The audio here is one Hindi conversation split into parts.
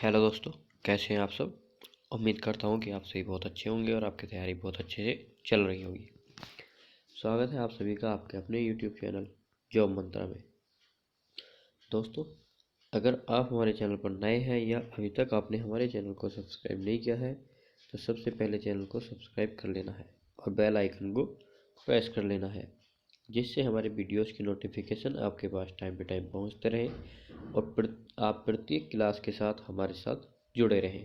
हेलो दोस्तों, कैसे हैं आप सब। उम्मीद करता हूँ कि आप सभी बहुत अच्छे होंगे और आपकी तैयारी बहुत अच्छे से चल रही होगी। स्वागत है आप सभी का आपके अपने यूट्यूब चैनल जॉब मंत्रा में। दोस्तों, अगर आप हमारे चैनल पर नए हैं या अभी तक आपने हमारे चैनल को सब्सक्राइब नहीं किया है तो सबसे पहले चैनल को सब्सक्राइब कर लेना है और बेल आइकन को प्रेस कर लेना है, जिससे हमारे वीडियोज़ की नोटिफिकेशन आपके पास टाइम पे टाइम पहुँचते रहें और आप प्रत्येक क्लास के साथ हमारे साथ जुड़े रहें।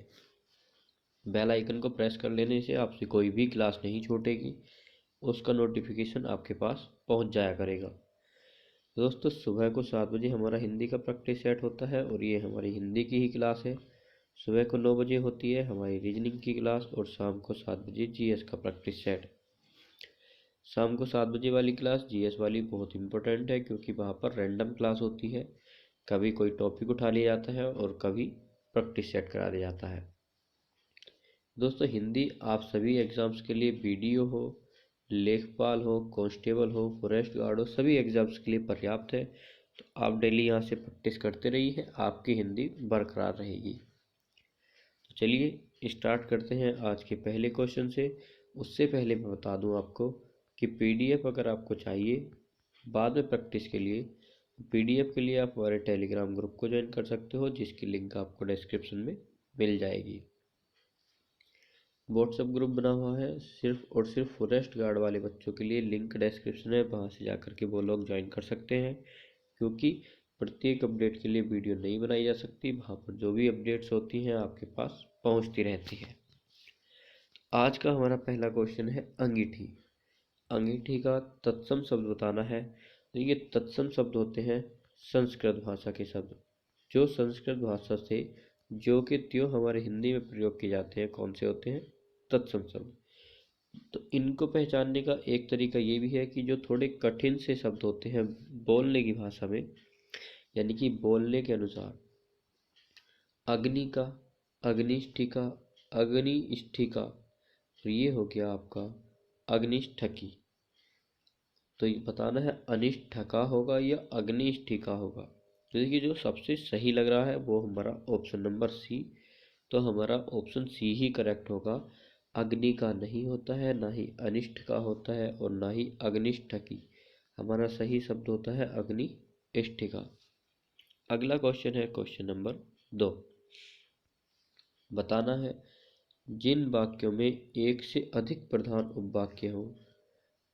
बेल आइकन को प्रेस कर लेने से आपसे कोई भी क्लास नहीं छूटेगी, उसका नोटिफिकेशन आपके पास पहुंच जाया करेगा। दोस्तों, सुबह को 7 बजे हमारा हिंदी का प्रैक्टिस सेट होता है और ये हमारी हिंदी की ही क्लास है। सुबह को 9 बजे होती है हमारी रीजनिंग की क्लास और शाम को 7 बजे जीएस का प्रैक्टिस सेट। शाम को 7 बजे वाली क्लास जीएस वाली बहुत इंपॉर्टेंट है, क्योंकि वहाँ पर रैंडम क्लास होती है। कभी कोई टॉपिक उठा लिया जाता है और कभी प्रैक्टिस सेट करा दिया जाता है। दोस्तों, हिंदी आप सभी एग्ज़ाम्स के लिए बीडीओ हो, लेखपाल हो, कांस्टेबल हो, फॉरेस्ट गार्ड हो, सभी एग्ज़ाम्स के लिए पर्याप्त है। तो आप डेली यहाँ से प्रैक्टिस करते रहिए, आपकी हिंदी बरकरार रहेगी। तो चलिए स्टार्ट करते हैं आज के पहले क्वेश्चन से। उससे पहले मैं बता दूं आपको कि पीडीएफ अगर आपको चाहिए बाद में प्रैक्टिस के लिए, पीडीएफ के लिए आप हमारे टेलीग्राम ग्रुप को ज्वाइन कर सकते हो, जिसकी लिंक आपको डिस्क्रिप्शन में मिल जाएगी। व्हाट्सएप ग्रुप बना हुआ है सिर्फ और सिर्फ फॉरेस्ट गार्ड वाले बच्चों के लिए, लिंक डिस्क्रिप्शन है, वहाँ से जाकर के वो लोग ज्वाइन कर सकते हैं। क्योंकि प्रत्येक अपडेट के लिए वीडियो नहीं बनाई जा सकती, वहाँ पर जो भी अपडेट्स होती हैं आपके पास पहुँचती रहती है। आज का हमारा पहला क्वेश्चन है अंगीठी। अंगीठी का तत्सम शब्द बताना है। तो ये तत्सम शब्द होते हैं संस्कृत भाषा के शब्द, जो संस्कृत भाषा से जो कि त्यों हमारे हिंदी में प्रयोग किए जाते हैं। कौन से होते हैं? तत्सम शब्द। तो इनको पहचानने का एक तरीका ये भी है कि जो थोड़े कठिन से शब्द होते हैं बोलने की भाषा में, यानी कि बोलने के अनुसार, अग्निका, अग्निष्ठिका, अग्निष्ठिका, तो ये हो गया आपका अग्निष्ठकी। तो ये बताना है अनिष्ठका होगा या अग्निष्ठिका होगा। तो देखिए, जो सबसे सही लग रहा है वो हमारा ऑप्शन नंबर सी। तो हमारा ऑप्शन सी ही करेक्ट होगा। अग्नि का नहीं होता है, ना ही अनिष्ट का होता है और ना ही अग्निष्ठकी। हमारा सही शब्द होता है अग्निष्ठिका। अगला क्वेश्चन है क्वेश्चन नंबर 2। बताना है जिन वाक्यों में एक से अधिक प्रधान उपवाक्य हो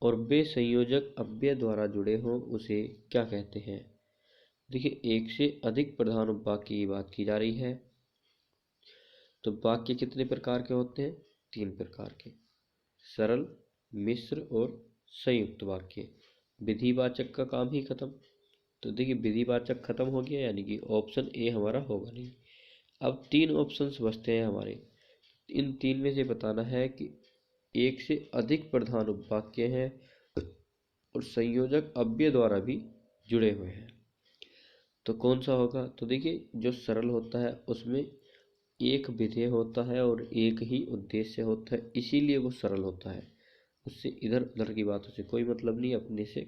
और वे संयोजक अव्यय द्वारा जुड़े हों उसे क्या कहते हैं। देखिए, एक से अधिक प्रधान उपवाक्य की बात की जा रही है। तो वाक्य कितने प्रकार के होते हैं? 3 प्रकार के, सरल, मिश्र और संयुक्त वाक्य। विधिवाचक का काम ही खत्म। तो देखिए, विधिवाचक खत्म हो गया, यानी कि ऑप्शन ए हमारा होगा नहीं। अब 3 ऑप्शंस बचते हैं हमारे। इन 3 में से बताना है कि एक से अधिक प्रधान उपवाक्य हैं और संयोजक अव्यय द्वारा भी जुड़े हुए हैं। तो कौन सा होगा? तो देखिए, जो सरल होता है उसमें एक विधेय होता है और एक ही उद्देश्य होता है, इसीलिए वो सरल होता है। उससे इधर उधर की बातों से कोई मतलब नहीं, अपने से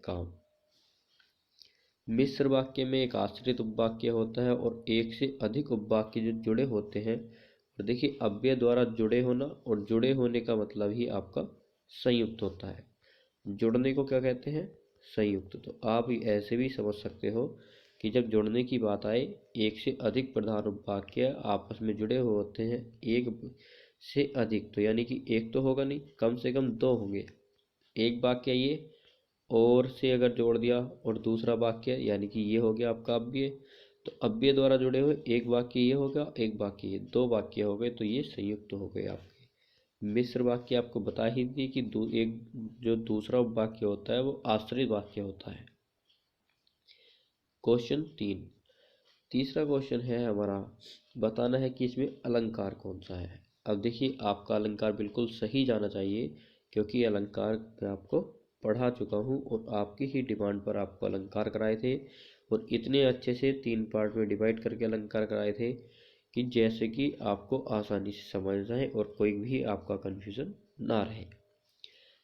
काम। मिश्र वाक्य में एक आश्रित उपवाक्य होता है और एक से अधिक उपवाक्य जो जुड़े होते हैं। और देखिए, अव्यय द्वारा जुड़े होना और जुड़े होने का मतलब ही आपका संयुक्त होता है। जुड़ने को क्या कहते हैं? संयुक्त। तो आप ऐसे भी समझ सकते हो कि जब जुड़ने की बात आए, एक से अधिक प्रधान उपवाक्य आपस में जुड़े हुए होते हैं, एक से अधिक, तो यानी कि एक तो होगा नहीं, कम से कम 2 होंगे। एक वाक्य ये और से अगर जोड़ दिया और दूसरा वाक्य, यानी कि ये हो गया आपका अव्यय। तो अव्यय द्वारा जुड़े हुए एक वाक्य ये होगा, एक वाक्य ये, 2 वाक्य हो गए, तो ये संयुक्त हो गए आपके। मिश्र वाक्य आपको बता ही दी कि एक जो दूसरा वाक्य होता है वो आश्रित वाक्य होता है। क्वेश्चन 3। तीसरा क्वेश्चन है हमारा, बताना है कि इसमें अलंकार कौन सा है। अब देखिए, आपका अलंकार बिल्कुल सही जाना चाहिए, क्योंकि अलंकार मैं आपको पढ़ा चुका हूँ और आपकी ही डिमांड पर आपको अलंकार कराए थे और इतने अच्छे से 3 पार्ट में डिवाइड करके अलंकार कराए थे कि जैसे कि आपको आसानी से समझ आए और कोई भी आपका कन्फ्यूज़न ना रहे।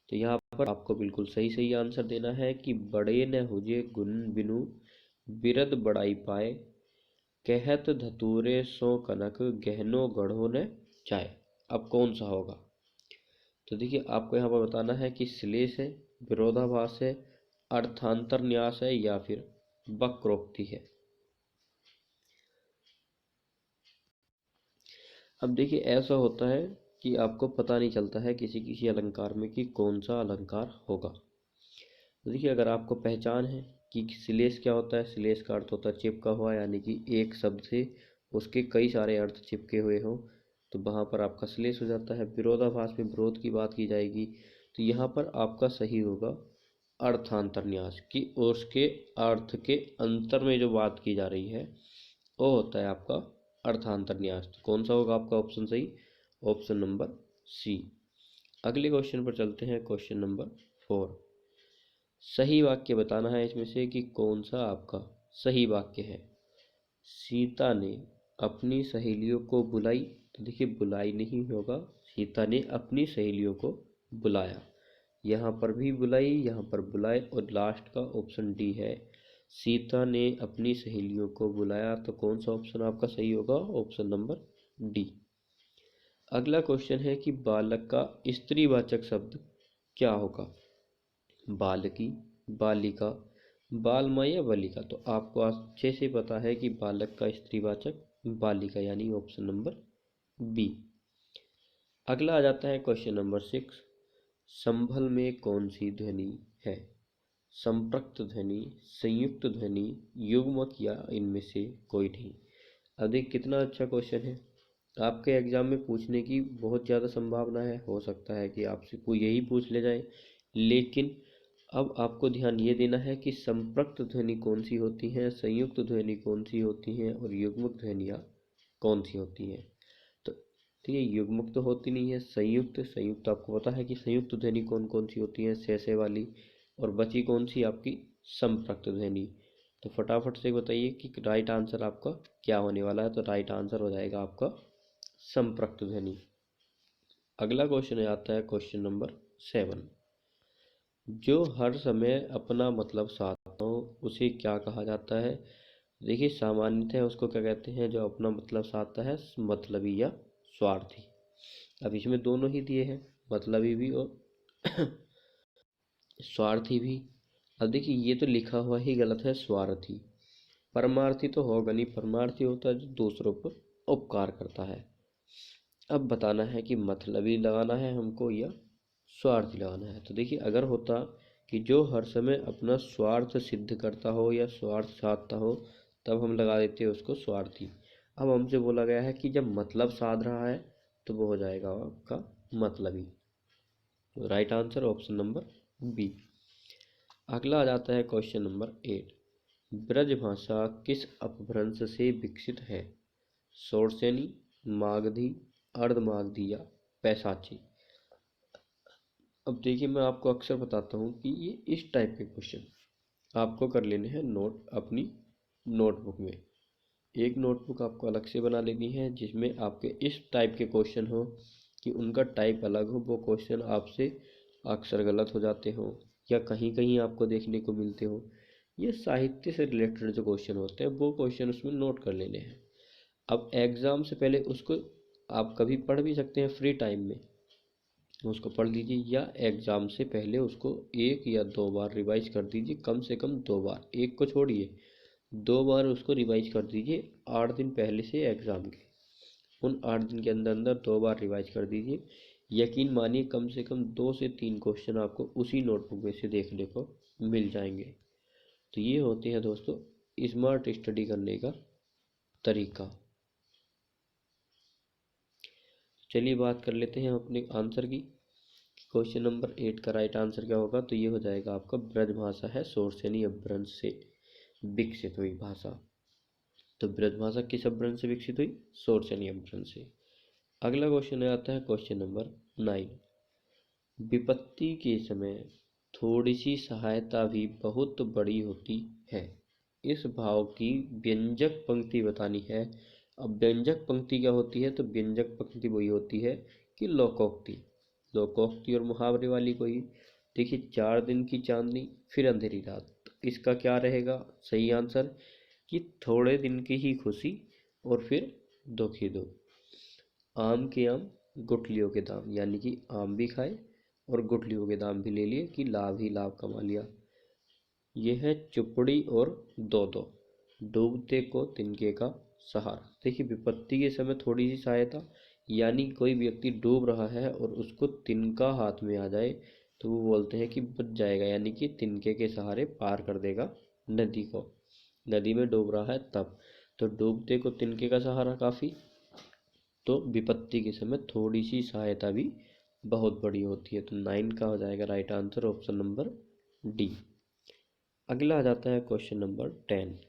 तो यहाँ पर आपको बिल्कुल सही सही आंसर देना है कि बड़े न हुजे गुण बिनु बिरद बड़ाई पाए, कहत धतूरे सो कनक गहनो गढ़ो न जाए। अब कौन सा होगा? तो देखिए आपको यहाँ पर बताना है कि श्लेष है, विरोधाभास है, अर्थांतर न्यास है या फिर वक्रोक्ति है। अब देखिए ऐसा होता है कि आपको पता नहीं चलता है किसी किसी अलंकार में कि कौन सा अलंकार होगा। तो देखिए अगर आपको पहचान है कि श्लेष क्या होता है, श्लेष का अर्थ होता है चिपका हुआ, यानी कि एक शब्द से उसके कई सारे अर्थ चिपके हुए हों, तो वहाँ पर आपका श्लेष हो जाता है। विरोधाभास में विरोध की बात की जाएगी, तो यहाँ पर आपका सही होगा अर्थांतरन्यास, कि उसके अर्थ के अंतर में जो बात की जा रही है वो होता है आपका अर्थांतरन्यास। तो कौन सा होगा आपका ऑप्शन सही? Option number C. अगले क्वेश्चन पर चलते हैं, क्वेश्चन नंबर 4। सही वाक्य बताना है इसमें से कि कौन सा आपका सही वाक्य है। सीता ने अपनी सहेलियों को बुलाई, तो देखिए बुलाई नहीं होगा, सीता ने अपनी सहेलियों को बुलाया। यहाँ पर भी बुलाई, यहाँ पर बुलाए, और लास्ट का ऑप्शन डी है, सीता ने अपनी सहेलियों को बुलाया। तो कौन सा ऑप्शन आपका सही होगा? Option number D. अगला क्वेश्चन है कि बालक का स्त्रीवाचक शब्द क्या होगा? बालकी, बालिका, बालमा या बालिका। तो आपको अच्छे से पता है कि बालक का स्त्रीवाचक बालिका, यानी ऑप्शन नंबर बी। अगला आ जाता है क्वेश्चन नंबर 6। संभल में कौन सी ध्वनि है? संपृक्त ध्वनि, संयुक्त ध्वनि, युग्मक या इनमें से कोई नहीं। अब देख कितना अच्छा क्वेश्चन है, आपके एग्जाम में पूछने की बहुत ज़्यादा संभावना है। हो सकता है कि आपसे कोई यही पूछ ले जाए, लेकिन अब आपको ध्यान ये देना है कि संपृक्त ध्वनि कौन सी होती हैं, संयुक्त ध्वनि कौन सी होती हैं, और युग्मक ध्वनियाँ कौन सी होती हैं। तो ठीक है, युग्मक तो होती नहीं है, संयुक्त आपको पता है कि संयुक्त ध्वनि कौन कौन सी होती है, से वाली, और बची कौन सी आपकी संपृक्त ध्वनि। तो फटाफट से बताइए कि राइट आंसर आपका क्या होने वाला है। तो राइट आंसर हो जाएगा आपका संपृक्त ध्वनि। अगला क्वेश्चन आता है क्वेश्चन नंबर 7। जो हर समय अपना मतलब साधता हो उसे क्या कहा जाता है? देखिए सामान्यतः उसको क्या कहते हैं, जो अपना मतलब साधता है, मतलबी या स्वार्थी। अब इसमें दोनों ही दिए हैं, मतलबी भी और स्वार्थी भी। अब देखिए ये तो लिखा हुआ ही गलत है, स्वार्थी। परमार्थी तो होगा नहीं, परमार्थी होता है जो दूसरों पर उपकार करता है। अब बताना है कि मतलबी लगाना है हमको या स्वार्थी लगाना है। तो देखिए अगर होता कि जो हर समय अपना स्वार्थ सिद्ध करता हो या स्वार्थ साधता हो, तब हम लगा देते हैं उसको स्वार्थी। अब हमसे बोला गया है कि जब मतलब साध रहा है तो वो हो जाएगा आपका मतलबी। तो right answer option number B. अगला आ जाता है क्वेश्चन नंबर 8। ब्रज भाषा किस अपभ्रंश से विकसित है? शौरसेनी, मागधी, अर्धमागधी या पैशाची। अब देखिए मैं आपको अक्सर बताता हूँ कि ये इस टाइप के क्वेश्चन आपको कर लेने हैं नोट अपनी नोटबुक में। एक नोटबुक आपको अलग से बना लेनी है जिसमें आपके इस टाइप के क्वेश्चन हो कि उनका टाइप अलग हो, वो क्वेश्चन आपसे अक्सर गलत हो जाते हो या कहीं कहीं आपको देखने को मिलते हो। ये साहित्य से रिलेटेड जो क्वेश्चन होते हैं वो क्वेश्चन उसमें नोट कर लेने हैं। अब एग्ज़ाम से पहले उसको आप कभी पढ़ भी सकते हैं फ्री टाइम में, उसको पढ़ लीजिए, या एग्ज़ाम से पहले उसको 1 या 2 बार रिवाइज कर दीजिए, कम से कम 2 बार, एक को छोड़िए 2 बार उसको रिवाइज कर दीजिए 8 दिन पहले से एग्ज़ाम के। उन 8 दिन के अंदर अंदर 2 बार रिवाइज कर दीजिए। यकीन मानिए कम से कम 2 से 3 क्वेश्चन आपको उसी नोटबुक में से देखने को मिल जाएंगे। तो ये होते हैं दोस्तों स्मार्ट स्टडी करने का तरीका। चलिए बात कर लेते हैं अपने आंसर की। क्वेश्चन नंबर 8 का राइट आंसर क्या होगा? तो ये हो जाएगा आपका ब्रज भाषा है शौरसेनी अपभ्रंश से विकसित हुई भाषा। तो ब्रज भाषा किस अपभ्रंश से विकसित हुई? शौरसेनी अपभ्रंश से। अगला क्वेश्चन आता है क्वेश्चन नंबर 9। विपत्ति के समय थोड़ी सी सहायता भी बहुत बड़ी होती है। इस भाव की व्यंजक पंक्ति बतानी है। अब व्यंजक पंक्ति क्या होती है? तो व्यंजक पंक्ति वही होती है कि लोकोक्ति। लोकोक्ति और मुहावरे वाली कोई। देखिए 4 दिन की चांदनी फिर अंधेरी रात, तो इसका क्या रहेगा सही आंसर? कि थोड़े दिन की ही खुशी और फिर दुखी दुख। आम के आम गुठलियों के दाम, यानी कि आम भी खाए और गुठलियों के दाम भी ले लिए कि लाभ ही लाभ कमा लिया। यह है चुपड़ी और दो दो, डूबते को तिनके का सहारा। देखिए विपत्ति के समय थोड़ी सी सहायता, यानी कोई व्यक्ति डूब रहा है और उसको तिनका हाथ में आ जाए तो वो बोलते हैं कि बच जाएगा, यानी कि तिनके के सहारे पार कर देगा नदी को। नदी में डूब रहा है तब, तो डूबते को तिनके का सहारा काफ़ी। तो विपत्ति के समय थोड़ी सी सहायता भी बहुत बड़ी होती है। तो 9 का हो जाएगा right answer option number D. अगला आ जाता है क्वेश्चन नंबर 10।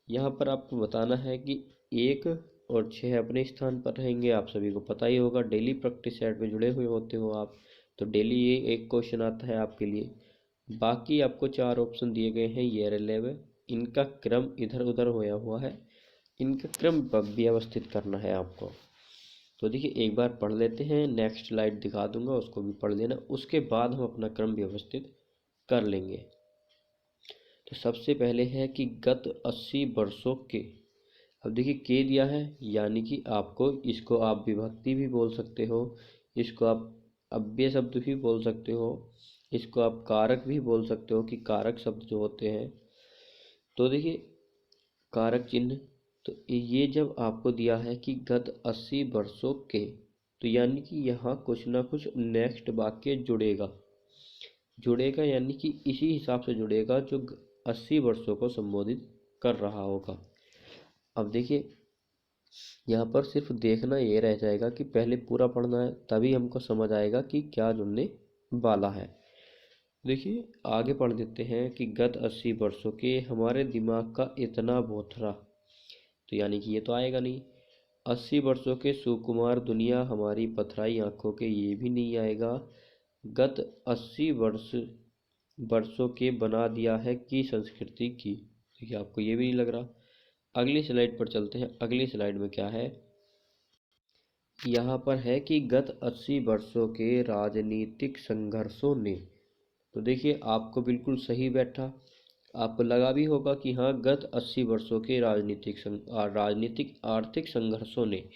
यहाँ पर आपको बताना है कि 1 और 6 अपने स्थान पर रहेंगे। आप सभी को पता ही होगा, डेली प्रैक्टिस सेट में जुड़े हुए होते हो आप, तो डेली ये एक क्वेश्चन आता है आपके लिए। बाकी आपको 4 ऑप्शन दिए गए हैं, ये रिलेवे, इनका क्रम इधर उधर होया हुआ है, इनका क्रम व्यवस्थित करना है आपको। तो देखिए एक बार पढ़ लेते हैं, नेक्स्ट स्लाइड दिखा दूंगा, उसको भी पढ़ लेना, उसके बाद हम अपना क्रम व्यवस्थित कर लेंगे। तो सबसे पहले है कि गत 80 वर्षों के। अब देखिए के दिया है, यानी कि आपको इसको आप विभक्ति भी बोल सकते हो, इसको आप अव्यय शब्द भी बोल सकते हो, इसको आप कारक भी बोल सकते हो कि कारक शब्द जो होते हैं। तो देखिए कारक चिन्ह, तो ये जब आपको दिया है कि गत 80 वर्षों के, तो यानी कि यहाँ कुछ ना कुछ नेक्स्ट वाक्य जुड़ेगा, यानी कि इसी हिसाब से जुड़ेगा जो 80 वर्षों को संबोधित कर रहा होगा। अब देखिए यहाँ पर सिर्फ देखना ये रह जाएगा कि पहले पूरा पढ़ना है, तभी हमको समझ आएगा कि क्या जुड़ने वाला है। देखिए आगे पढ़ देते हैं कि गत 80 वर्षों के हमारे दिमाग का इतना बोथरा, तो यानी कि ये तो आएगा नहीं। 80 वर्षों के सुकुमार दुनिया हमारी पथराई आंखों के, ये भी नहीं आएगा। गत 80 वर्षों के बना दिया है की संस्कृति की, देखिए आपको ये भी नहीं लग रहा। अगली स्लाइड पर चलते हैं। अगली स्लाइड में क्या है, यहाँ पर है कि गत 80 वर्षों के राजनीतिक संघर्षों ने, तो देखिए आपको बिल्कुल सही बैठा, आपको लगा भी होगा कि हाँ गत 80 वर्षों के राजनीतिक आर्थिक संघर्षों ने,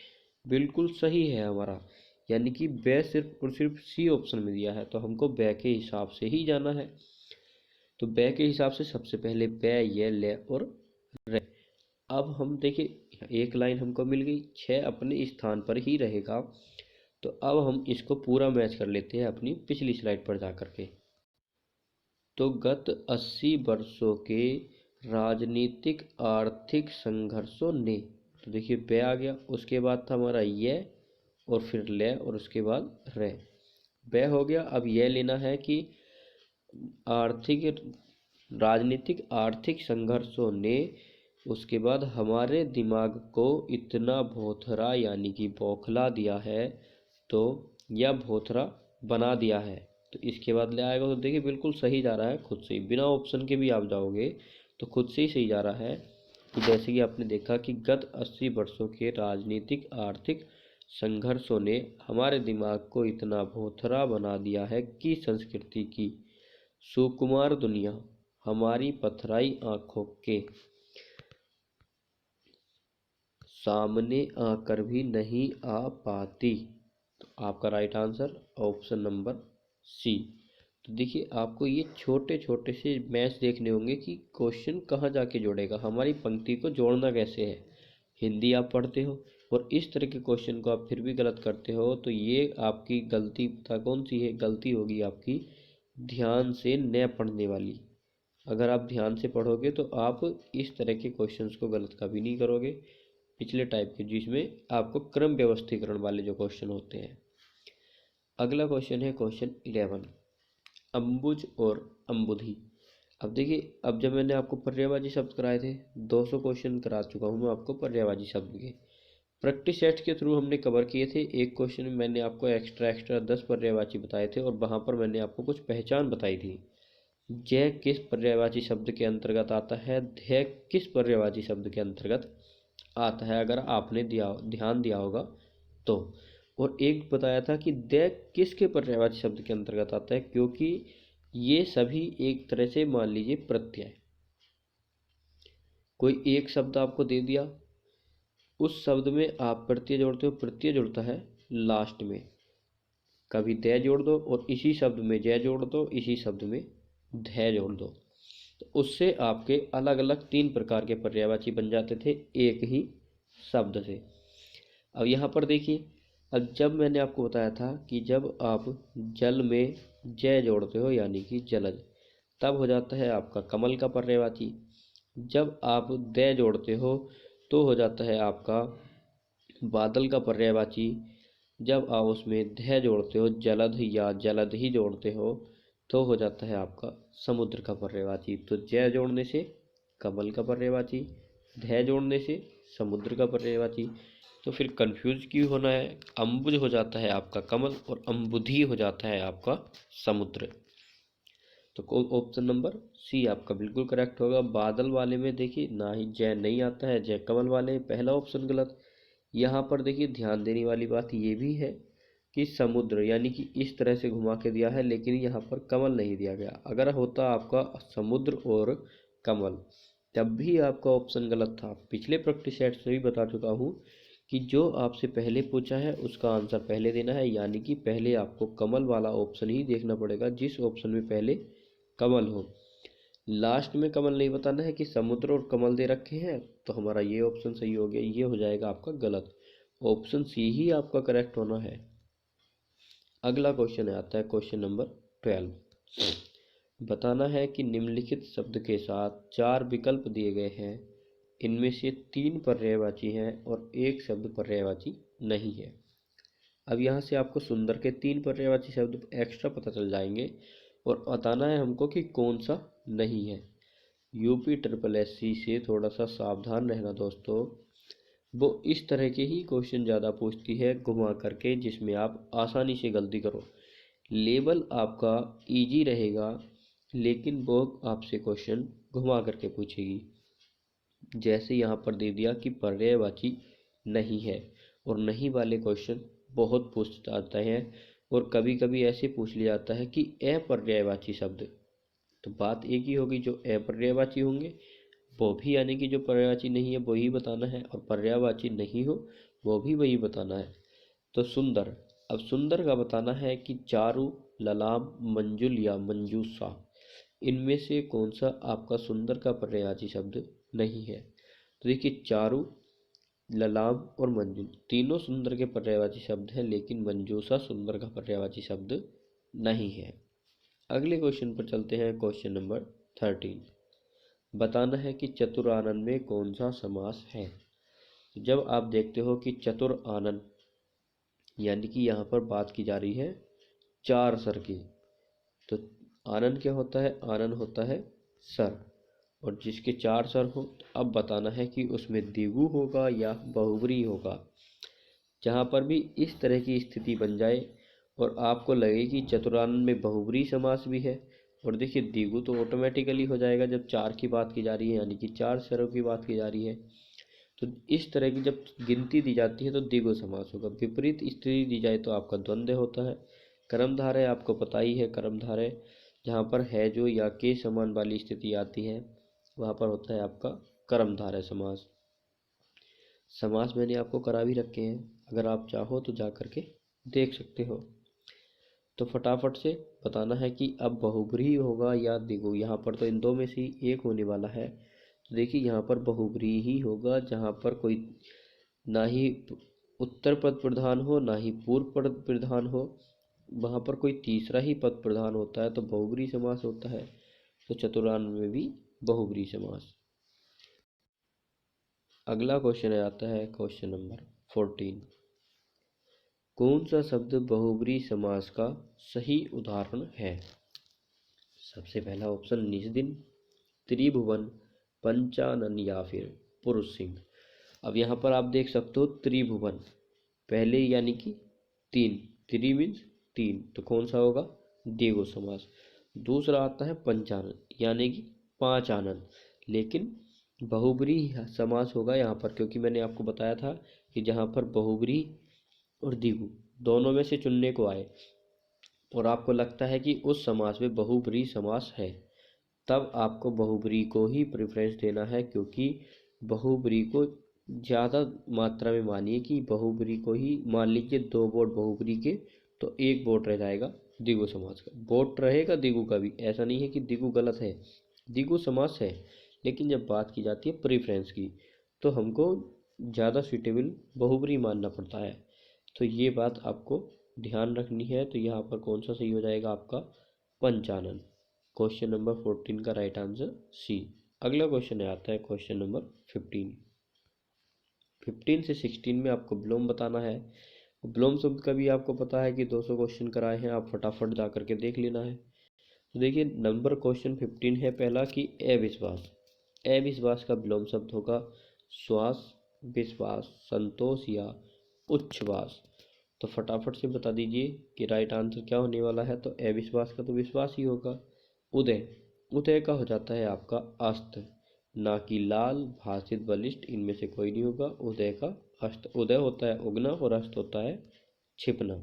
बिल्कुल सही है हमारा, यानी कि बै सिर्फ और सिर्फ सी ऑप्शन में दिया है, तो हमको बै के हिसाब से ही जाना है। तो बै के हिसाब से सबसे पहले बै, ये, ले और रे। अब हम देखिए एक लाइन हमको मिल गई, 6 अपने स्थान पर ही रहेगा। तो अब हम इसको पूरा मैच कर लेते हैं अपनी पिछली स्लाइड पर जा कर के। तो गत 80 वर्षों के राजनीतिक आर्थिक संघर्षों ने, तो देखिए बे आ गया, उसके बाद था हमारा ये और फिर ले और उसके बाद रे, बे हो गया। अब ये लेना है कि आर्थिक राजनीतिक आर्थिक संघर्षों ने, उसके बाद हमारे दिमाग को इतना भोथरा यानी कि बौखला दिया है, तो या भोथरा बना दिया है, तो इसके बाद ले आएगा। तो देखिए बिल्कुल सही जा रहा है खुद से ही, बिना ऑप्शन के भी आप जाओगे तो खुद से ही सही जा रहा है। कि जैसे कि आपने देखा कि गत 80 वर्षों के राजनीतिक आर्थिक संघर्षों ने हमारे दिमाग को इतना भोथरा बना दिया है कि संस्कृति की सुकुमार दुनिया हमारी पथराई आंखों के सामने आकर भी नहीं आ पाती। तो आपका right answer option number C. तो देखिए आपको ये छोटे छोटे से मैच देखने होंगे कि क्वेश्चन कहाँ जाके जोड़ेगा, हमारी पंक्ति को जोड़ना कैसे है। हिंदी आप पढ़ते हो और इस तरह के क्वेश्चन को आप फिर भी गलत करते हो, तो ये आपकी गलती पता कौन सी है, गलती होगी आपकी ध्यान से न पढ़ने वाली। अगर आप ध्यान से पढ़ोगे तो आप इस तरह के क्वेश्चंस को गलत कभी नहीं करोगे, पिछले टाइप के जिसमें आपको क्रम व्यवस्थीकरण वाले जो क्वेश्चन होते हैं। अगला क्वेश्चन है क्वेश्चन 11, अम्बुज और अम्बुधि। अब देखिए अब जब मैंने आपको पर्यायवाची शब्द कराए थे, 200 क्वेश्चन करा चुका हूँ मैं आपको पर्यायवाची शब्द के, प्रैक्टिस सेट के थ्रू हमने कवर किए थे। एक क्वेश्चन में मैंने आपको एक्स्ट्रा 10 पर्यायवाची बताए थे और वहाँ पर मैंने आपको कुछ पहचान बताई थी। जय किस पर्यायवाची शब्द के अंतर्गत आता है, ध्य किस पर्यायवाची शब्द के अंतर्गत आता है, अगर आपने ध्यान दिया होगा तो। और एक बताया था कि दे किसके पर्यायवाची शब्द के अंतर्गत आता है, क्योंकि ये सभी एक तरह से मान लीजिए प्रत्यय, कोई एक शब्द आपको दे दिया, उस शब्द में आप प्रत्यय जोड़ते हो, प्रत्यय जुड़ता है लास्ट में, कभी दे जोड़ दो और इसी शब्द में जय जोड़ दो, इसी शब्द में धै जोड़ दो, तो उससे आपके अलग अलग 3 प्रकार के पर्यायवाची बन जाते थे एक ही शब्द से। अब यहाँ पर देखिए, अब जब मैंने आपको बताया था कि जब आप जल में जय जोड़ते हो यानी कि जलज, तब हो जाता है आपका कमल का पर्यायवाची। जब आप दे जोड़ते हो तो हो जाता है आपका बादल का पर्यायवाची। जब आप उसमें धै जोड़ते हो, जलध या जलद ही जोड़ते हो, तो हो जाता है आपका समुद्र का पर्यायवाची। तो जय जोड़ने से कमल का पर्यायवाची, धै जोड़ने से समुद्र का पर्यायवाची। तो फिर कंफ्यूज क्यों होना है, अम्बुज हो जाता है आपका कमल और अम्बुधि हो जाता है आपका समुद्र। तो ऑप्शन नंबर सी आपका बिल्कुल करेक्ट होगा। बादल वाले में देखिए ना ही जय नहीं आता है, जय कमल वाले, पहला ऑप्शन गलत। यहाँ पर देखिए ध्यान देने वाली बात ये भी है कि समुद्र यानी कि इस तरह से घुमा के दिया है, लेकिन यहाँ पर कमल नहीं दिया गया। अगर होता आपका समुद्र और कमल, तब भी आपका ऑप्शन गलत था। पिछले प्रैक्टिस सेट से भी बता चुका हूँ कि जो आपसे पहले पूछा है उसका आंसर पहले देना है, यानी कि पहले आपको कमल वाला ऑप्शन ही देखना पड़ेगा जिस ऑप्शन में पहले कमल हो। लास्ट में कमल नहीं बताना है कि समुद्र और कमल दे रखे हैं, तो हमारा ये ऑप्शन सही हो गया, ये हो जाएगा आपका गलत। ऑप्शन सी ही आपका करेक्ट होना है। अगला क्वेश्चन आता है क्वेश्चन नंबर 12। बताना है कि निम्नलिखित शब्द के साथ 4 विकल्प दिए गए हैं, इनमें से 3 पर्यायवाची हैं और एक शब्द पर्यायवाची नहीं है। अब यहाँ से आपको सुंदर के 3 पर्यायवाची शब्द एक्स्ट्रा पता चल जाएंगे और बताना है हमको कि कौन सा नहीं है। यूपी SSC से थोड़ा सा सावधान रहना दोस्तों, वो इस तरह के ही क्वेश्चन ज़्यादा पूछती है घुमा करके, जिसमें आप आसानी से गलती करो। लेवल आपका इजी रहेगा, लेकिन वो आपसे क्वेश्चन घुमा करके पूछेगी। जैसे यहाँ पर दे दिया कि पर्यायवाची नहीं है, और नहीं वाले क्वेश्चन बहुत पूछ जाते हैं, और कभी कभी ऐसे पूछ लिया जाता है कि अपर्यायवाची शब्द। तो बात एक ही होगी, जो अपर्यायवाची होंगे वो भी यानी कि जो पर्यायवाची नहीं है वही बताना है, और पर्यायवाची नहीं हो वो भी वही बताना है। तो सुंदर, अब सुंदर का बताना है कि चारु, ललाम, मंजुल या मंजूषा, इनमें से कौन सा आपका सुंदर का पर्यायवाची शब्द नहीं है। तो देखिए चारु, ललाम और मंजुल तीनों सुंदर के पर्यायवाची शब्द हैं, लेकिन मंजूषा सुंदर का पर्यायवाची शब्द नहीं है। अगले क्वेश्चन पर चलते हैं, क्वेश्चन नंबर 13। बताना है कि चतुर आनन में कौन सा समास है। जब आप देखते हो कि चतुर आनन यानी कि यहाँ पर बात की जा रही है 4 सर की, तो आनन क्या होता है, आनन होता है सर, और जिसके 4 सर हो, तो अब बताना है कि उसमें द्विगु होगा या बहुब्री होगा। जहाँ पर भी इस तरह की स्थिति बन जाए और आपको लगे कि चतुरानन में बहुब्री समास भी है, और देखिए द्विगु तो ऑटोमेटिकली हो जाएगा जब 4 की बात की जा रही है, यानी कि 4 स्वरों की बात की जा रही है। तो इस तरह की जब गिनती दी जाती है तो द्विगु समास होगा। विपरीत स्थिति दी जाए तो आपका द्वंद्व होता है। कर्मधारय आपको पता ही है, कर्मधारय जहाँ पर है जो या के समान वाली स्थिति आती है वहाँ पर होता है आपका कर्मधारय समास। समास मैंने आपको करा भी रखे हैं, अगर आप चाहो तो जा करके देख सकते हो। तो फटाफट से बताना है कि अब बहुब्रीही होगा या द्विगु। यहाँ पर तो इन दो में से ही एक होने वाला है। तो देखिए यहाँ पर बहुब्रीही ही होगा, जहाँ पर कोई ना ही उत्तर पद प्रधान हो ना ही पूर्व पद प्रधान हो, वहाँ पर कोई तीसरा ही पद प्रधान होता है तो बहुब्रीही समास होता है। तो चतुरान में भी बहुब्रीही समास। अगला क्वेश्चन आता है क्वेश्चन नंबर 14। कौन सा शब्द बहुब्रीही समास का सही उदाहरण है। सबसे पहला ऑप्शन निजदिन, त्रिभुवन, पंचानन या फिर पुरुष सिंह। अब यहाँ पर आप देख सकते हो त्रिभुवन पहले यानी कि 3, त्रि मीन्स 3, तो कौन सा होगा, द्विगु समास। दूसरा आता है पंचानन यानी कि 5 आनन, लेकिन बहुब्रीही समास होगा यहाँ पर, क्योंकि मैंने आपको बताया था कि जहाँ पर बहुब्रीही और द्विगु दोनों में से चुनने को आए और आपको लगता है कि उस समास में बहुब्रीही समास है, तब आपको बहुब्री को ही प्रेफरेंस देना है, क्योंकि बहुब्री को ज़्यादा मात्रा में मानिए कि बहुब्री को ही मान लीजिए 2 वोट बहुब्री के तो 1 वोट रह जाएगा द्विगु समास का। वोट रहेगा द्विगु का भी, ऐसा नहीं है कि द्विगु गलत है, द्विगु समास है, लेकिन जब बात की जाती है प्रेफरेंस की तो हमको ज़्यादा सूटेबल बहुब्री मानना पड़ता है। तो ये बात आपको ध्यान रखनी है। तो यहाँ पर कौन सा सही हो जाएगा आपका? पंचानन। क्वेश्चन नंबर 14 का राइट आंसर सी। अगला क्वेश्चन आता है क्वेश्चन नंबर 15। 15 से 16 में आपको विलोम बताना है। विलोम शब्द का भी आपको पता है कि 200 क्वेश्चन कराए हैं, आप फटाफट जा करके देख लेना है। तो देखिए नंबर क्वेश्चन 15 है पहला कि अविश्वास। अविश्वास का विलोम शब्द होगा श्वास, विश्वास, संतोष या उच्छ्वास। तो फटाफट से बता दीजिए कि राइट आंसर क्या होने वाला है। तो अविश्वास का तो विश्वास ही होगा। उदय, उदय का हो जाता है आपका अस्त, ना कि लाल, भाषित, बलिष्ठ, इनमें से कोई नहीं होगा। उदय का अस्त, उदय होता है उगना और अस्त होता है छिपना।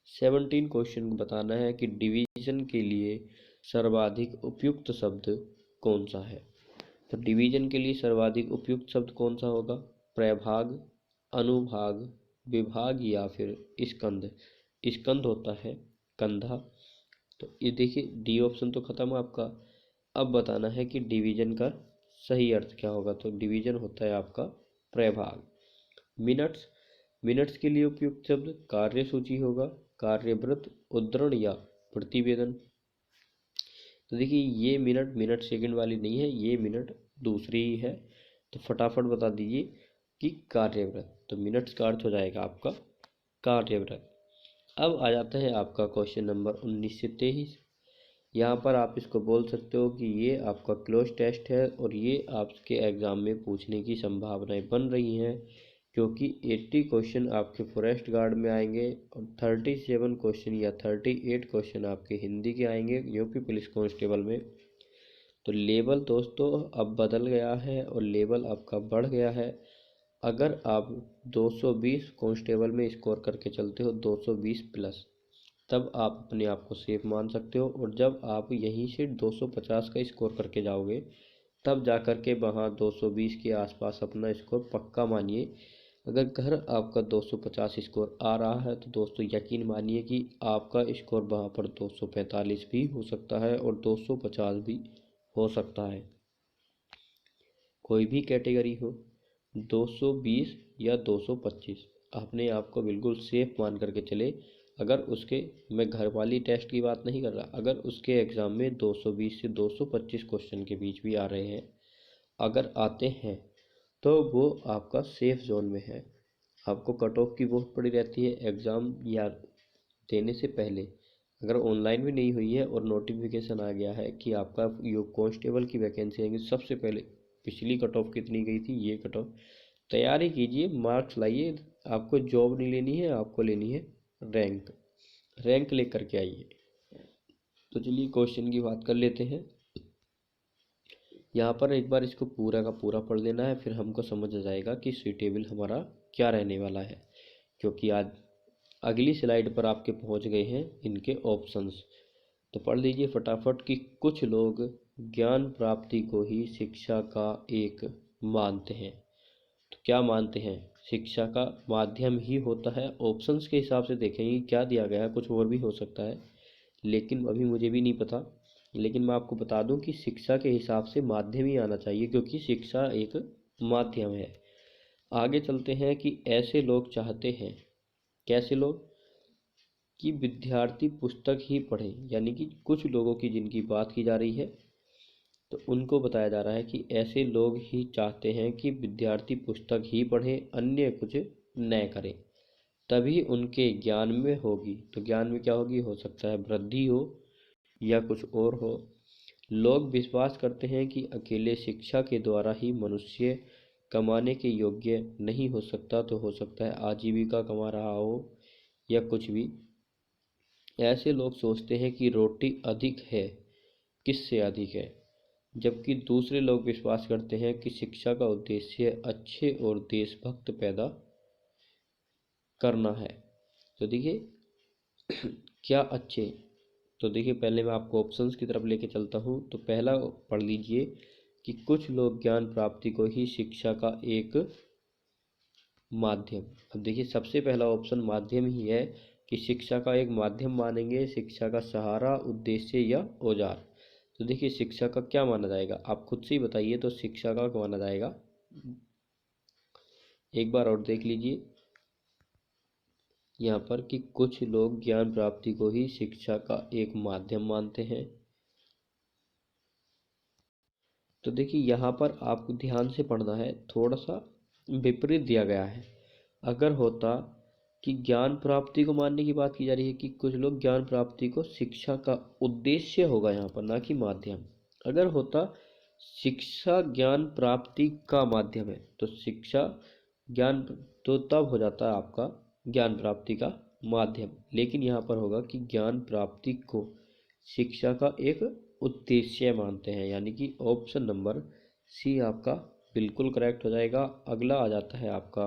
17 क्वेश्चन बताना है कि डिवीजन के लिए सर्वाधिक उपयुक्त शब्द कौन सा है। तो डिवीजन के लिए सर्वाधिक उपयुक्त शब्द कौन सा होगा? प्रभाग, अनुभाग, विभाग या फिर स्कंद। स्कंद होता है कंधा। तो ये देखिए डी ऑप्शन तो खत्म आपका। अब बताना है कि डिवीजन का सही अर्थ क्या होगा। तो डिवीजन होता है आपका प्रभाग। मिनट्स, मिनट्स के लिए उपयुक्त शब्द कार्यसूची होगा, कार्यव्रत, उद्धरण या प्रतिवेदन। तो देखिए ये मिनट मिनट सेकंड वाली नहीं है, ये मिनट दूसरी ही है। तो फटाफट बता दीजिए कि कार्यव्रत। तो मिनट्स का अर्थ हो जाएगा आपका कार्यव्रत। अब आ जाता है आपका क्वेश्चन नंबर 19 से 23। यहाँ पर आप इसको बोल सकते हो कि ये आपका क्लोज टेस्ट है और ये आपके एग्ज़ाम में पूछने की संभावनाएं बन रही हैं, क्योंकि 80 क्वेश्चन आपके फॉरेस्ट गार्ड में आएंगे और 37 क्वेश्चन या 38 क्वेश्चन आपके हिंदी के आएंगे यूपी पुलिस कांस्टेबल में। तो लेवल दोस्तों अब बदल गया है और लेवल आपका बढ़ गया है। अगर आप 220 कांस्टेबल में स्कोर करके चलते हो 220 प्लस, तब आप अपने आप को सेफ मान सकते हो। और जब आप यहीं से 250 का स्कोर करके जाओगे तब जा कर के वहाँ 220 के आसपास अपना स्कोर पक्का मानिए। अगर घर आपका 250 स्कोर आ रहा है तो दोस्तों यकीन मानिए कि आपका स्कोर वहाँ पर 245 भी हो सकता है और 250 भी हो सकता है। कोई भी कैटेगरी हो, 220 या 225, अपने आप को बिल्कुल सेफ मान करके चले। अगर उसके, मैं घर वाली टेस्ट की बात नहीं कर रहा, अगर उसके एग्ज़ाम में 220 से 225 क्वेश्चन के बीच भी आ रहे हैं, अगर आते हैं तो वो आपका सेफ जोन में है। आपको कट ऑफ की बहुत पड़ी रहती है एग्ज़ाम या देने से पहले। अगर ऑनलाइन भी नहीं हुई है और नोटिफिकेशन आ गया है कि आपका यो कांस्टेबल की वैकेंसी आएंगी, सबसे पहले पिछली कट ऑफ कितनी गई थी, ये कट ऑफ, तैयारी कीजिए, मार्क्स लाइए। आपको जॉब नहीं लेनी है, आपको लेनी है रैंक। रैंक लेकर के आइए। तो चलिए क्वेश्चन की बात कर लेते हैं। यहाँ पर एक बार इसको पूरा का पूरा पढ़ लेना है, फिर हमको समझ आ जाएगा कि सूटेबल हमारा क्या रहने वाला है। क्योंकि आज अगली स्लाइड पर आपके पहुँच गए हैं इनके ऑप्शंस। तो पढ़ लीजिए फटाफट कि कुछ लोग ज्ञान प्राप्ति को ही शिक्षा का एक मानते हैं। तो क्या मानते हैं? शिक्षा का माध्यम ही होता है। ऑप्शंस के हिसाब से देखेंगे क्या दिया गया है, कुछ और भी हो सकता है, लेकिन अभी मुझे भी नहीं पता। लेकिन मैं आपको बता दूं कि शिक्षा के हिसाब से माध्यम ही आना चाहिए, क्योंकि शिक्षा एक माध्यम है। आगे चलते हैं कि ऐसे लोग चाहते हैं, कैसे लोग, कि विद्यार्थी पुस्तक ही पढ़ें। यानी कि कुछ लोगों की जिनकी बात की जा रही है, तो उनको बताया जा रहा है कि ऐसे लोग ही चाहते हैं कि विद्यार्थी पुस्तक ही पढ़ें, अन्य कुछ न करें, तभी उनके ज्ञान में होगी। तो ज्ञान में क्या होगी? हो सकता है वृद्धि हो या कुछ और हो। लोग विश्वास करते हैं कि अकेले शिक्षा के द्वारा ही मनुष्य कमाने के योग्य नहीं हो सकता। तो हो सकता है आजीविका कमा रहा हो या कुछ भी। ऐसे लोग सोचते हैं कि रोटी अधिक है, किससे अधिक है, जबकि दूसरे लोग विश्वास करते हैं कि शिक्षा का उद्देश्य अच्छे और देशभक्त पैदा करना है। तो देखिए क्या अच्छे, तो देखिए पहले मैं आपको ऑप्शंस की तरफ लेके चलता हूँ। तो पहला पढ़ लीजिए कि कुछ लोग ज्ञान प्राप्ति को ही शिक्षा का एक माध्यम। अब देखिए सबसे पहला ऑप्शन माध्यम ही है कि शिक्षा का एक माध्यम मानेंगे, शिक्षा का सहारा, उद्देश्य या औजार। तो देखिए शिक्षा का क्या माना जाएगा, आप खुद से ही बताइए। तो शिक्षा का माना जाएगा, एक बार और देख लीजिए यहाँ पर कि कुछ लोग ज्ञान प्राप्ति को ही शिक्षा का एक माध्यम मानते हैं। तो देखिए यहाँ पर आपको ध्यान से पढ़ना है, थोड़ा सा विपरीत दिया गया है। अगर होता कि ज्ञान प्राप्ति को मानने की बात की जा रही है कि कुछ लोग ज्ञान प्राप्ति को शिक्षा का उद्देश्य होगा यहाँ पर, ना कि माध्यम। अगर होता शिक्षा ज्ञान प्राप्ति का माध्यम है तो शिक्षा ज्ञान, तो तब हो जाता है आपका ज्ञान प्राप्ति का माध्यम। लेकिन यहाँ पर होगा कि ज्ञान प्राप्ति को शिक्षा का एक उद्देश्य मानते हैं, यानी कि ऑप्शन नंबर सी आपका बिल्कुल करेक्ट हो जाएगा। अगला आ जाता है आपका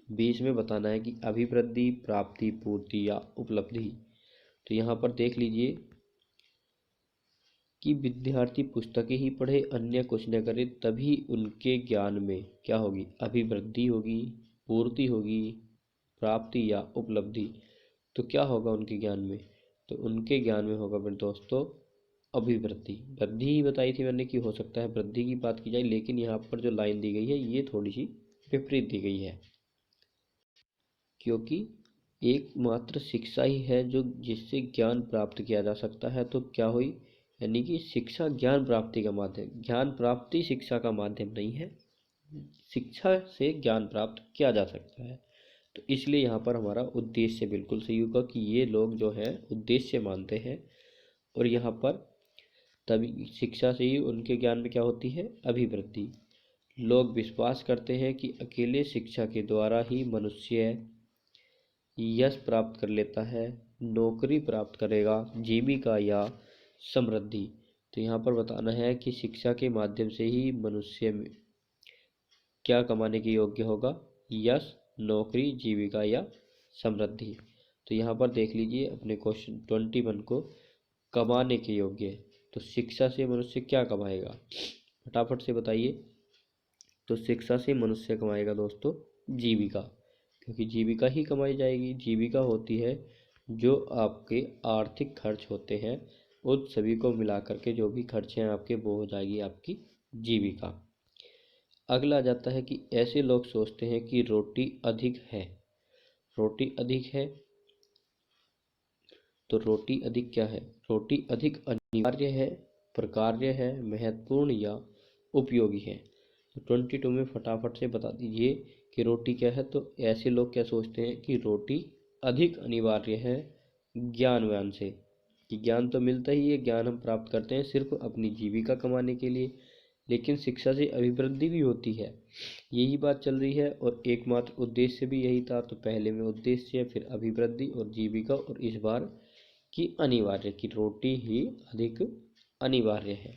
20 में, बताना है कि अभिवृद्धि, प्राप्ति, पूर्ति या उपलब्धि। तो यहाँ पर देख लीजिए कि विद्यार्थी पुस्तकें ही पढ़े, अन्य कुछ न करे, तभी उनके ज्ञान में क्या होगी, अभिवृद्धि होगी, पूर्ति होगी, प्राप्ति या उपलब्धि। तो क्या होगा उनके ज्ञान में, तो उनके ज्ञान में होगा मेरे दोस्तों अभिवृद्धि। वृद्धि ही बताई थी मैंने कि हो सकता है वृद्धि की बात की जाए, लेकिन यहाँ पर जो लाइन दी गई है ये थोड़ी सी विपरीत दी गई है, क्योंकि एकमात्र शिक्षा ही है जो जिससे ज्ञान प्राप्त किया जा सकता है। तो क्या हुई, यानी कि शिक्षा ज्ञान प्राप्ति का माध्यम, ज्ञान प्राप्ति शिक्षा का माध्यम नहीं है, शिक्षा से ज्ञान प्राप्त किया जा सकता है। तो इसलिए यहाँ पर हमारा उद्देश्य बिल्कुल सही होगा कि ये लोग जो है उद्देश्य मानते हैं, और यहाँ पर तभी शिक्षा से ही उनके ज्ञान में क्या होती है, अभिवृद्धि। लोग विश्वास करते हैं कि अकेले शिक्षा के द्वारा ही मनुष्य यश प्राप्त कर लेता है, नौकरी प्राप्त करेगा, जीविका या समृद्धि। तो यहाँ पर बताना है कि शिक्षा के माध्यम से ही मनुष्य में क्या कमाने के योग्य होगा, यश, नौकरी, जीविका या समृद्धि। तो यहाँ पर देख लीजिए अपने क्वेश्चन 21 को, कमाने के योग्य। तो शिक्षा से मनुष्य क्या कमाएगा, फटाफट से बताइए। तो शिक्षा से मनुष्य कमाएगा दोस्तों जीविका, क्योंकि जीविका ही कमाई जाएगी। जीविका होती है जो आपके आर्थिक खर्च होते हैं उन सभी को मिला करके जो भी खर्चे हैं आपके, वो हो जाएगी आपकी जीविका। अगला आ जाता है कि ऐसे लोग सोचते हैं कि रोटी अधिक है। रोटी अधिक है, तो रोटी अधिक क्या है, रोटी अधिक अनिवार्य है, प्रकार्य है, महत्वपूर्ण या उपयोगी है। तो 22 में फटाफट से बता दीजिए कि रोटी क्या है। तो ऐसे लोग क्या सोचते हैं कि रोटी अधिक अनिवार्य है ज्ञानवान से, कि ज्ञान तो मिलता ही है, ज्ञान हम प्राप्त करते हैं सिर्फ अपनी जीविका कमाने के लिए, लेकिन शिक्षा से अभिवृद्धि भी होती है, यही बात चल रही है। और एकमात्र उद्देश्य भी यही था। तो पहले में उद्देश्य, फिर अभिवृद्धि और जीविका, और इस बार की अनिवार्य, की रोटी ही अधिक अनिवार्य है।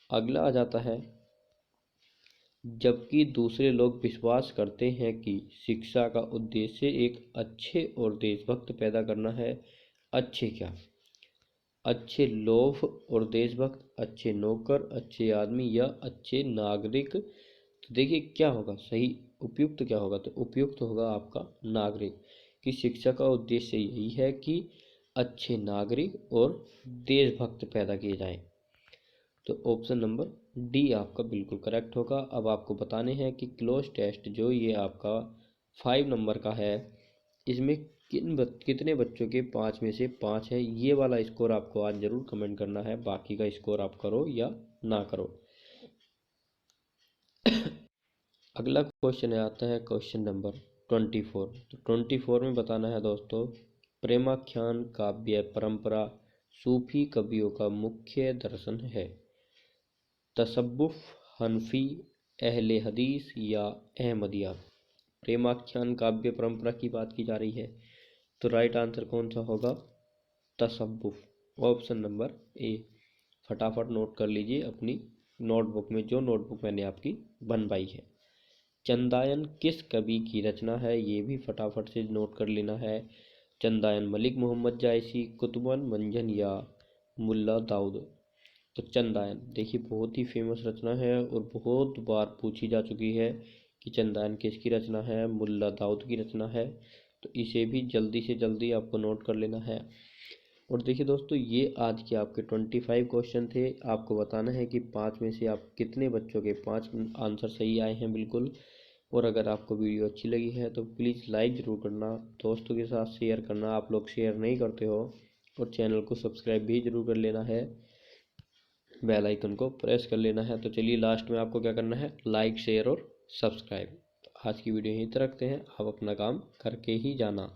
अगला आ जाता है, जबकि दूसरे लोग विश्वास करते हैं कि शिक्षा का उद्देश्य एक अच्छे और देशभक्त पैदा करना है। अच्छे क्या, अच्छे लोभ और देशभक्त, अच्छे नौकर, अच्छे आदमी या अच्छे नागरिक। तो देखिए क्या होगा सही, उपयुक्त क्या होगा, तो उपयुक्त होगा आपका नागरिक, कि शिक्षा का उद्देश्य यही है कि अच्छे नागरिक और देशभक्त पैदा किए जाएं। तो ऑप्शन नंबर डी आपका बिल्कुल करेक्ट होगा। अब आपको बताने हैं कि क्लोज टेस्ट जो ये आपका 5 नंबर का है, इसमें कितने बच्चों के 5 में से 5 है, ये वाला स्कोर आपको आज जरूर कमेंट करना है। बाकी का स्कोर आप करो या ना करो। अगला क्वेश्चन आता है क्वेश्चन नंबर 24। तो 24 में बताना है दोस्तों, प्रेमाख्यान काव्य परंपरा सूफी कवियों का मुख्य दर्शन है। तसव्वुफ, हनफी, अहले हदीस या अहमदिया। प्रेमाख्यान काव्य परंपरा की बात की जा रही है, तो राइट आंसर कौन सा होगा, तसव्वुफ, ऑप्शन नंबर ए। फटाफट नोट कर लीजिए अपनी नोटबुक में, जो नोटबुक मैंने आपकी बनवाई है। चंदायन किस कवि की रचना है, ये भी फटाफट से नोट कर लेना है। चंदायन मलिक, मोहम्मद जायसी, कुतुबन मंजन या मुल्ला दाऊद। तो चंदायन देखिए बहुत ही फेमस रचना है और बहुत बार पूछी जा चुकी है कि चंदायन किसकी रचना है, मुल्ला दाऊद की रचना है। तो इसे भी जल्दी से जल्दी आपको नोट कर लेना है। और देखिए दोस्तों, ये आज के आपके 25 क्वेश्चन थे। आपको बताना है कि 5 में से आप कितने बच्चों के 5 आंसर सही आए हैं बिल्कुल। और अगर आपको वीडियो अच्छी लगी है तो प्लीज़ लाइक ज़रूर करना, दोस्तों के साथ शेयर करना, आप लोग शेयर नहीं करते हो। और चैनल को सब्सक्राइब भी ज़रूर कर लेना है, बेल आइकन को प्रेस कर लेना है। तो चलिए लास्ट में आपको क्या करना है, लाइक शेयर और सब्सक्राइब। आज की वीडियो यहीं तक रखते हैं, आप अपना काम करके ही जाना।